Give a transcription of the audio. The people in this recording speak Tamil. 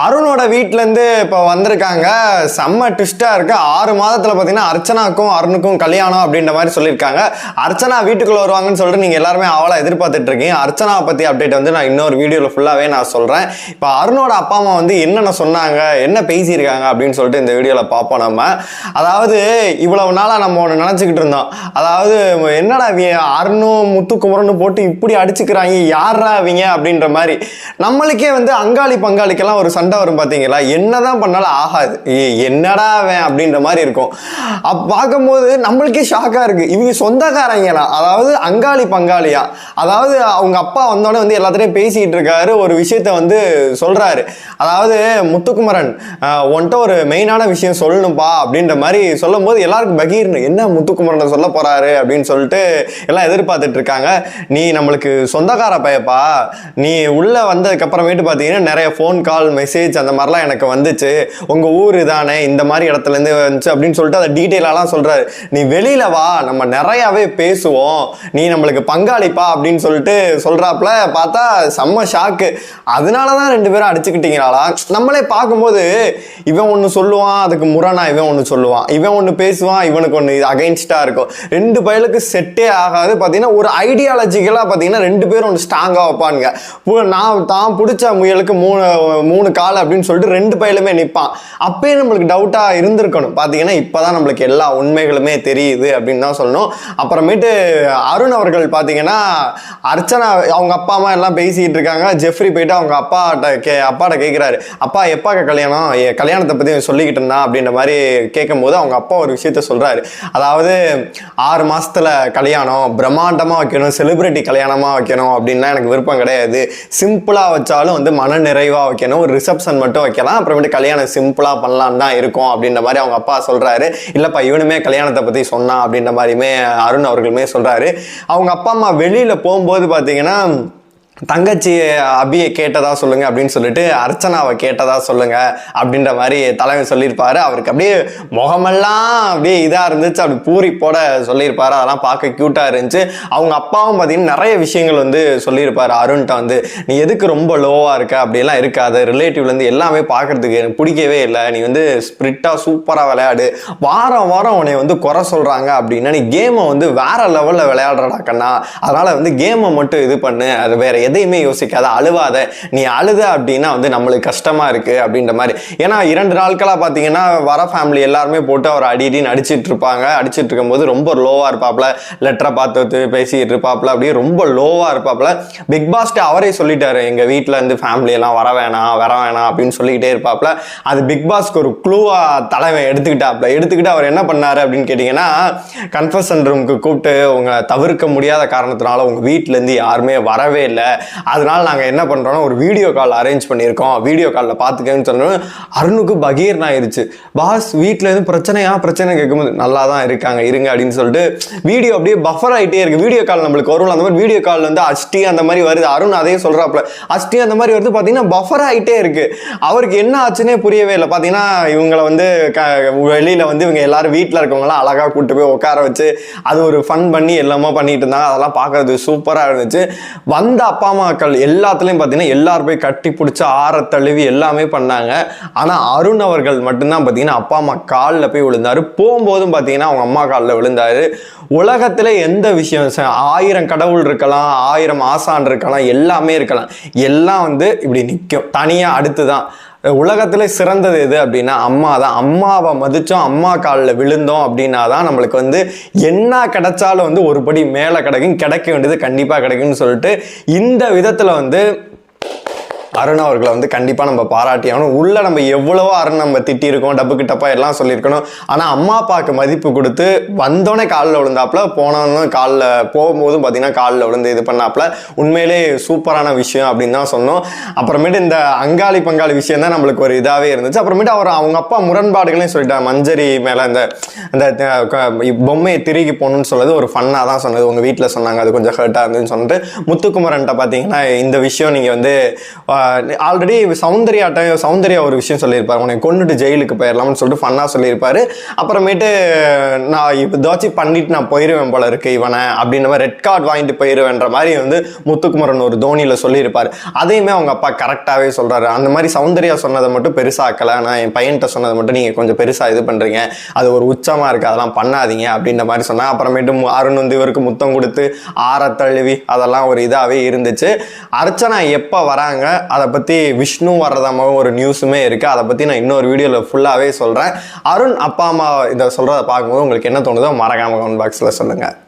அருணோட வீட்டிலேருந்து இப்போ வந்திருக்காங்க. செம்ம ட்விஸ்டாக இருக்கு. 6 மாதத்தில் பார்த்தீங்கன்னா அர்ச்சனாக்கும் அருணுக்கும் கல்யாணம் அப்படின்ற மாதிரி சொல்லியிருக்காங்க. அர்ச்சனா வீட்டுக்குள்ளே வருவாங்கன்னு சொல்லிட்டு நீங்கள் எல்லாருமே அவளை எதிர்பார்த்துட்டு இருக்கீங்க. அர்ச்சனாவை பற்றி அப்டேட் வந்து நான் இன்னொரு வீடியோவில் ஃபுல்லாகவே நான் சொல்கிறேன். இப்போ அருணோட அப்பா அம்மா வந்து என்னென்ன சொன்னாங்க, என்ன பேசியிருக்காங்க அப்படின்னு சொல்லிட்டு இந்த வீடியோவில் பார்ப்போம். நம்ம அதாவது இவ்வளவு நாளாக நம்ம ஒன்று நினச்சிக்கிட்டு இருந்தோம். அதாவது என்னடா அருணும் முத்துக்குமரன்னு போட்டு இப்படி அடிச்சுக்கிறாங்க, யாரா அவங்க அப்படின்ற மாதிரி. நம்மளுக்கே வந்து அங்காளி பங்காளிக்கெல்லாம் ஒரு சண்டை வரும் பார்த்தீங்களா, என்னதான் பண்ணாலும் ஆகாது, என்னடா அவன் அப்படின்ற மாதிரி இருக்கும். பார்க்கும்போது நம்மளுக்கே ஷாக்காக இருக்கு. இவங்க சொந்தக்காரங்களா, அதாவது அங்காளி பங்காளியா. அதாவது அவங்க அப்பா வந்தோடனே வந்து எல்லாத்திலையும் பேசிக்கிட்டு இருக்காரு, ஒரு விஷயத்த வந்து சொல்றாரு. அதாவது முத்துக்குமரன் உன்கிட்ட ஒரு மெயினான விஷயம் சொல்லணும்பா அப்படின்ற மாதிரி சொல்லும் போது எல்லாருக்கும் பகீர்னு என்ன முத்துக்குமரன் சொல்ல போறாரு அப்படின்னு சொல்லிட்டு எல்லாம் எதிர்பார்த்துட்டு இருக்காங்க. நீ நம்மளுக்கு சொந்தக்கார பையப்பா, நீ உள்ள வந்ததுக்கு அப்புறமேட்டு பார்த்தீங்கன்னா நிறைய ஃபோன் கால் மெசேஜ் அந்த மாதிரிலாம் எனக்கு வந்துச்சு. உங்க ஊர் தானே, இந்த மாதிரி இடத்துல இருந்து வந்துச்சு அப்படின்னு சொல்லிட்டு அதை டீட்டெயிலாலாம் சொல்றாரு. நீ வெளியில வா, நம்ம நிறையாவே பேசுவோம், நீ நம்மளுக்கு பங்காளிப்பா அப்படின்னு சொல்லிட்டு சொல்றாப்புல. பார்த்தா செம்ம ஷாக்கு. அதனாலதான் 2 பேரும் அடிச்சுக்கிட்டீங்களா. நம்மளே பார்க்கும்போது இவன் ஒன்று சொல்லுவான், அதுக்கு முரணா இவன் ஒன்று சொல்லுவான், இவன் ஒன்று பேசுவான், இவனுக்கு ஒன்று அகைன்ஸ்டா இருக்கும். 2 பயலுக்கு செட்டே ஆகாது. பார்த்தீங்கன்னா ஒரு ஐடியாலஜிக்கலா பார்த்தீங்கன்னா 2 பேரும் ஒன்று ஸ்ட்ராங்கா வைப்பானுங்க. நான் தான் பிடிச்ச முயலுக்கு 3 கால் அப்படின்னு சொல்லிட்டு 2 பயலுமே நிற்பான். அப்பயே நம்மளுக்கு டவுட்டா இருந்திருக்கணும். பார்த்தீங்கன்னா இப்போதான் நம்மளுக்கு எல்லா உண்மைகளுமே தெரியுது அப்படின்னு தான் சொல்லணும். அப்புறமேட்டு அருண் அவர்கள் பார்த்தீங்கன்னா அர்ச்சனா அவங்க அப்பா அம்மா எல்லாம் பேசிட்டு இருக்காங்க. ஜெஃப்ரி போயிட்டு அவங்க அப்பாட்ட கேட்கிறாரு, அப்பா எப்பா கல்யாணத்தை பத்தி சொல்லிக்கிட்டு இருந்தான் அப்படின்ற மாதிரி கேட்கும் போது அவங்க அப்பா ஒரு விஷயத்த சொல்றாரு. அதாவது 6 மாசத்துல கல்யாணம், பிரம்மாண்டமா வைக்கணும், செலிபிரிட்டி கல்யாணமா வைக்கணும் அப்படின்லாம் எனக்கு விருப்பம் கிடையாது. சிம்பிளா வச்சாலும் வந்து மன நிறைவா வைக்கணும், ஒரு ரிசப்ஷன் மட்டும் வைக்கலாம், அப்புறமேட்டு கல்யாணம் சிம்பிளா பண்ணலாம் தான் இருக்கும் அப்படின்ற மாதிரி அவங்க அப்பா சொல்றாரு. இல்லப்பா இவனுமே கல்யாணத்தை பத்தி சொன்னா அப்படின்ற மாதிரியுமே அருண் அவர்களுமே சொல்றாரு. அவங்க அப்பா அம்மா வெளியில போகும்போது பாத்தீங்கன்னா தங்கச்சி அபியை கேட்டதா சொல்லுங்க அப்படின்னு சொல்லிட்டு அர்ச்சனாவை கேட்டதா சொல்லுங்க அப்படின்ற மாதிரி தலைமை சொல்லியிருப்பாரு. அவருக்கு அப்படியே முகமெல்லாம் அப்படியே இதா இருந்துச்சு, அப்படி பூரி போட சொல்லியிருப்பாரு. அதெல்லாம் பார்க்க கியூட்டா இருந்துச்சு. அவங்க அப்பாவும் பார்த்தீங்கன்னா நிறைய விஷயங்கள் வந்து சொல்லியிருப்பாரு அருண்கிட்ட வந்து, நீ எதுக்கு ரொம்ப லோவா இருக்க, அப்படியெல்லாம் இருக்காது, ரிலேட்டிவ்ல இருந்து எல்லாமே பார்க்கறதுக்கு எனக்கு பிடிக்கவே இல்லை, நீ வந்து ஸ்பிரிட்டா சூப்பரா விளையாடு, வாரம் வாரம் உன்னை வந்து குறை சொல்றாங்க அப்படின்னா நீ கேமை வந்து வேற லெவல்ல விளையாடுறடா கண்ணா, அதனால வந்து கேமை மட்டும் இது பண்ணு, அது வேற எதையுமே யோசிக்காத, அழுவாத, நீ அழுத அப்படின்னா வந்து நம்மளுக்கு கஷ்டமா இருக்கு அப்படின்ற மாதிரி. ஏன்னா 2 நாட்களா பார்த்தீங்கன்னா வர ஃபேமிலி எல்லாருமே போட்டு அவர் அடின்னு அடிச்சிட்டு இருப்பாங்க. அடிச்சிட்டு இருக்கும்போது ரொம்ப லோவா இருப்பாப்ல, லெட்டரை பார்த்து பேசிட்டு இருப்பாப்ல, அப்படியே ரொம்ப லோவா இருப்பாப்ல. பிக் பாஸ்ட் அவரே சொல்லிட்டாரு, எங்க வீட்டுல இருந்து ஃபேமிலி எல்லாம் வர வேணாம் அப்படின்னு சொல்லிக்கிட்டே இருப்பாப்ல. அது பிக் பாஸ்க்கு ஒரு க்ளூவா தலைமை எடுத்துக்கிட்டு அவர் என்ன பண்ணாரு அப்படின்னு கேட்டீங்கன்னா, கன்ஃபெஷன் ரூமுக்கு கூப்பிட்டு உங்க தவிர்க்க முடியாத காரணத்தினால உங்க வீட்டுல இருந்து யாருமே வரவே இல்லை, அதனால நாங்க என்ன பண்றோம்னா ஒரு வீடியோ கால் அரேஞ்ச் பண்ணியிருக்கோம், வீடியோ காலில் பார்த்துக்கன்னு சொன்னோம். அருணுக்கு பகீர்னா ஆயிருச்சு. பாஸ் வீட்டில் எதுவும் பிரச்சனை கேட்கும்போது நல்லா தான் இருக்காங்க, இருங்க அப்படின்னு சொல்லிட்டு வீடியோ அப்படியே பஃபர் ஆகிட்டே இருக்கு. வீடியோ கால் நம்மளுக்கு வரும், அந்த மாதிரி வீடியோ கால் வந்து அஷ்டி அந்த மாதிரி வருது. அருண் அதே சொல்றாப்ல, அஷ்டி அந்த மாதிரி வருது. பார்த்தீங்கன்னா பஃபர் ஆகிட்டே இருக்கு. அவருக்கு என்ன ஆச்சுன்னே புரியவே இல்லை. பார்த்தீங்கன்னா இவங்களை வந்து வெளியில வந்து இவங்க எல்லாரும் வீட்டில் இருக்கவங்களாம் அழகா கூப்பிட்டு போய் உட்கார வச்சு அது ஒரு ஃபன் பண்ணி எல்லாமே பண்ணிட்டு இருந்தாங்க. அதெல்லாம் பார்க்கறது சூப்பராக இருந்துச்சு. வந்த அப்பா அம்மாக்கள் எல்லாத்துலயும் பார்த்தீங்கன்னா எல்லாரும் போய் கட்டி பிடிச்சி ஆற தழுவி எல்லாமே பண்ணாங்க. ஆனால் அருண் அவர்கள் மட்டும்தான் பார்த்தீங்கன்னா அப்பா அம்மா காலில் போய் விழுந்தாரு. போகும்போதும் பார்த்தீங்கன்னா அவங்க அம்மா காலில் விழுந்தாரு. உலகத்துல எந்த விஷயம், 1000 கடவுள் இருக்கலாம், 1000 ஆசான் இருக்கலாம், எல்லாமே இருக்கலாம், எல்லாம் வந்து இப்படி நிற்கும் தனியா. அடுத்துதான் உலகத்துல சிறந்தது எது அப்படின்னா அம்மா தான். அம்மாவை மதிச்சோம், அம்மா காலில் விழுந்தோம் அப்படின்னா தான் நம்மளுக்கு வந்து என்ன கிடைச்சாலும் வந்து ஒரு படி மேலே கிடைக்க வேண்டியது கண்டிப்பாக கிடைக்கும்னு சொல்லிட்டு இந்த விதத்துல வந்து அருண் அவர்களை வந்து கண்டிப்பா நம்ம பாராட்டி ஆகணும். உள்ள நம்ம எவ்வளவோ அருண் நம்ம திட்டிருக்கோம், டப்புக்கு டப்பா எல்லாம் சொல்லியிருக்கணும். ஆனா அம்மா அப்பாவுக்கு மதிப்பு கொடுத்து வந்தோடனே காலில் விழுந்தாப்புல, போனோன்னு காலில் போகும்போதும் பார்த்தீங்கன்னா காலில் விழுந்து இது பண்ணாப்புல. உண்மையிலே சூப்பரான விஷயம் அப்படின்னு தான் சொன்னோம். அப்புறமேட்டு இந்த அங்காளி பங்காளி விஷயம் தான் நம்மளுக்கு ஒரு இதாகவே இருந்துச்சு. அப்புறமேட்டு அவங்க அப்பா முரண்பாடுகளையும் சொல்லிட்டார். மஞ்சரி மேலே அந்த பொம்மையை திருகி போகணும்னு சொல்றது ஒரு ஃபன்னாக தான் சொன்னது. உங்கள் வீட்டில் சொன்னாங்க, அது கொஞ்சம் ஹர்ட்டாக இருந்துன்னு சொல்லிட்டு முத்துக்குமரன்ட்ட பார்த்தீங்கன்னா இந்த விஷயம் நீங்கள் வந்து ஆல்ரெடி சௌந்தர்யா ஒரு விஷயம் சொல்லியிருப்பாரு, உனக்கு கொண்டுட்டு ஜெயிலுக்கு போயிடலாம்னு சொல்லிட்டு ஃபன்னாக சொல்லியிருப்பாரு. அப்புறமேட்டு நான் இப்போ ஏதாச்சும் பண்ணிட்டு நான் போயிடுவேன் போல இருக்கு இவனை அப்படின்ற மாதிரி ரெட் கார்டு வாங்கிட்டு போயிடுவேன்ற மாதிரி வந்து முத்துக்குமரன் ஒரு தோனியில் சொல்லியிருப்பாரு. அதையுமே அவங்க அப்பா கரெக்டாகவே சொல்கிறாரு. அந்த மாதிரி சௌந்தர்யா சொன்னதை மட்டும் பெருசாக்கலை, நான் என் பையன்கிட்ட சொன்னதை மட்டும் நீங்கள் கொஞ்சம் பெருசாக இது பண்ணுறீங்க, அது ஒரு உச்சமாக இருக்குது, அதெல்லாம் பண்ணாதீங்க அப்படின்ற மாதிரி சொன்னேன். அப்புறமேட்டு அருண் வந்து இவருக்கு முத்தம் கொடுத்து ஆற தழுவி அதெல்லாம் ஒரு இதாகவே இருந்துச்சு. அர்ச்சனா எப்போ வராங்க அதை பற்றி விஷ்ணு வர்றதாகவும் ஒரு நியூஸுமே இருக்குது. அதை பற்றி நான் இன்னொரு வீடியோவில் ஃபுல்லாகவே சொல்கிறேன். அருண் அப்பா அம்மா இதை சொல்கிறத பார்க்கும்போது உங்களுக்கு என்ன தோணுதோ மறக்காம கமெண்ட் பாக்ஸில் சொல்லுங்கள்.